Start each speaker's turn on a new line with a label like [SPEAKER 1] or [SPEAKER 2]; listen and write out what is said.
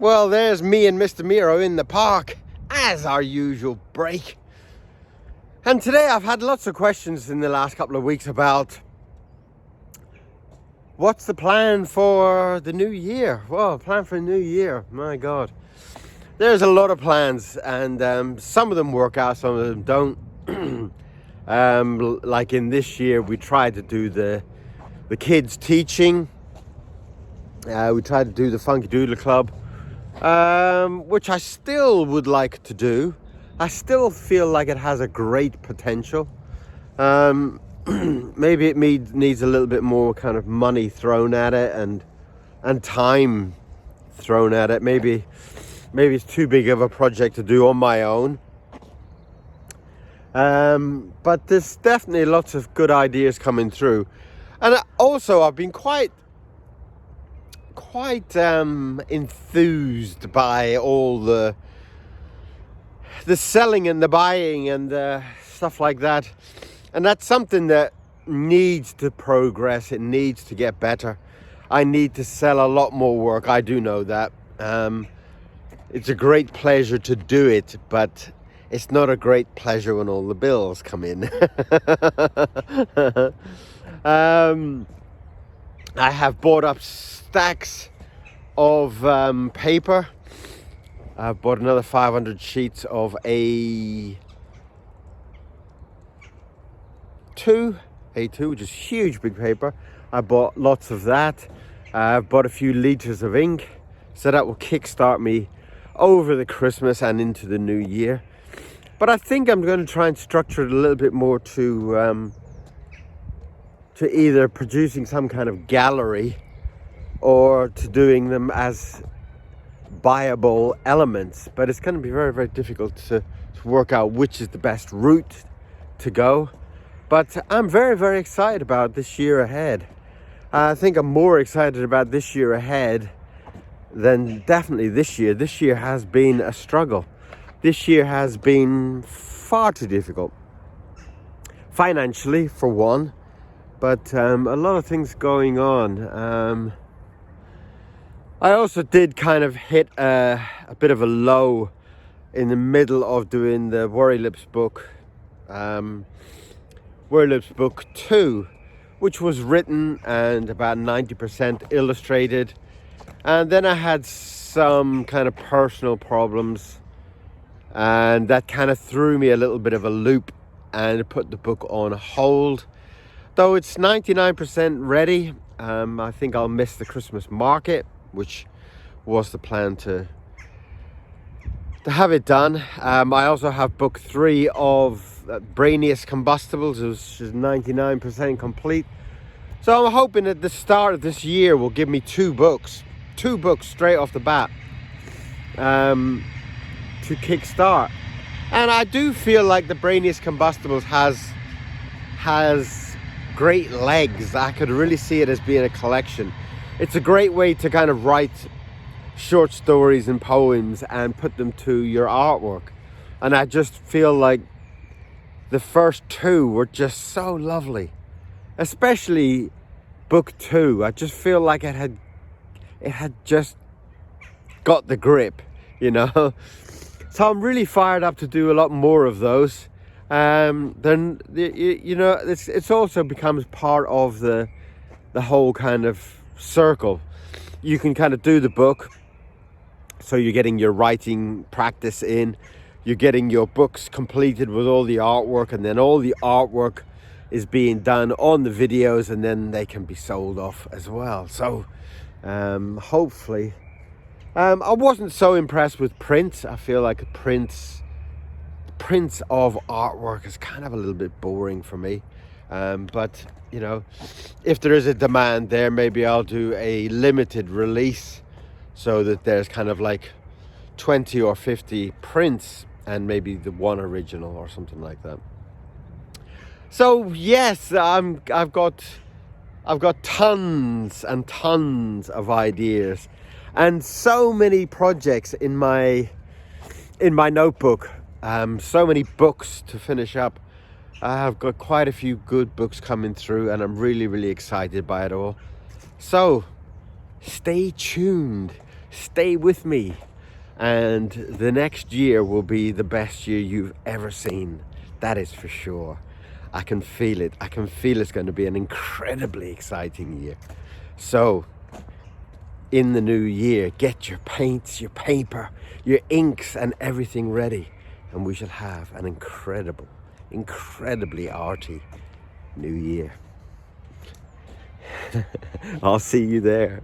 [SPEAKER 1] Well, there's me and Mr. Miro in the park, as our usual break. And today I've had lots of questions in the last couple of weeks about what's the plan for the new year? Well, plan for the new year, my God. There's a lot of plans, and some of them work out, some of them don't. Like in this year, we tried to do the kids teaching. We tried to do the Funky Doodle Club, which I still would like to do. I still feel like it has a great potential. Maybe it needs a little bit more kind of money thrown at it and time thrown at it. Maybe it's too big of a project to do on my own. But there's definitely lots of good ideas coming through. And also I've been quite enthused by all the selling and the buying and stuff like that. And that's something that needs to progress. It needs to get better. I need to sell a lot more work. I do know that. It's a great pleasure to do it, but it's not a great pleasure when all the bills come in. I have bought up stacks of paper. I've bought another 500 sheets of A2, which is huge, big paper. I bought lots of that. I've bought a few liters of ink, so that will kickstart me over the Christmas and into the new year. But I think I'm going to try and structure it a little bit more to either producing some kind of gallery or to doing them as buyable elements. But it's going to be very, very difficult to work out which is the best route to go. But I'm very, very excited about this year ahead. I think I'm more excited about this year ahead than definitely this year. This year has been a struggle. This year has been far too difficult. Financially, for one. But a lot of things going on. I also did kind of hit a bit of a low in the middle of doing the Worry Lips book. Worry Lips book 2, which was written and about 90% illustrated. And then I had some kind of personal problems, and that kind of threw me a little bit of a loop and put the book on hold. Though it's 99% ready, I think I'll miss the Christmas market, which was the plan to have it done. I also have book 3 of Brainiest Combustibles, which is 99% complete. So I'm hoping at the start of this year will give me 2 books straight off the bat to kickstart. And I do feel like the Brainiest Combustibles has great legs. I could really see it as being a collection. It's a great way to kind of write short stories and poems and put them to your artwork. And I just feel like the first 2 were just so lovely, especially book 2. I just feel like it had just got the grip, you know. So I'm really fired up to do a lot more of those. Then you know, it's also becomes part of the whole kind of circle. You can kind of do the book, so you're getting your writing practice in, you're getting your books completed with all the artwork, and then all the artwork is being done on the videos, and then they can be sold off as well. So hopefully, I wasn't so impressed with prints. I feel like prints of artwork is kind of a little bit boring for me. But you know, if there is a demand there, maybe I'll do a limited release so that there's kind of like 20 or 50 prints and maybe the one original or something like that. So yes, I've got tons and tons of ideas and so many projects in my notebook. So many books to finish up. I've got quite a few good books coming through, and I'm really, really excited by it all. So stay tuned. stay with me, and the next year will be the best year you've ever seen. That is for sure. I can feel it. I can feel it's going to be an incredibly exciting year. So in the new year, get your paints, your paper, your inks and everything ready, and we shall have an incredibly arty new year. I'll see you there.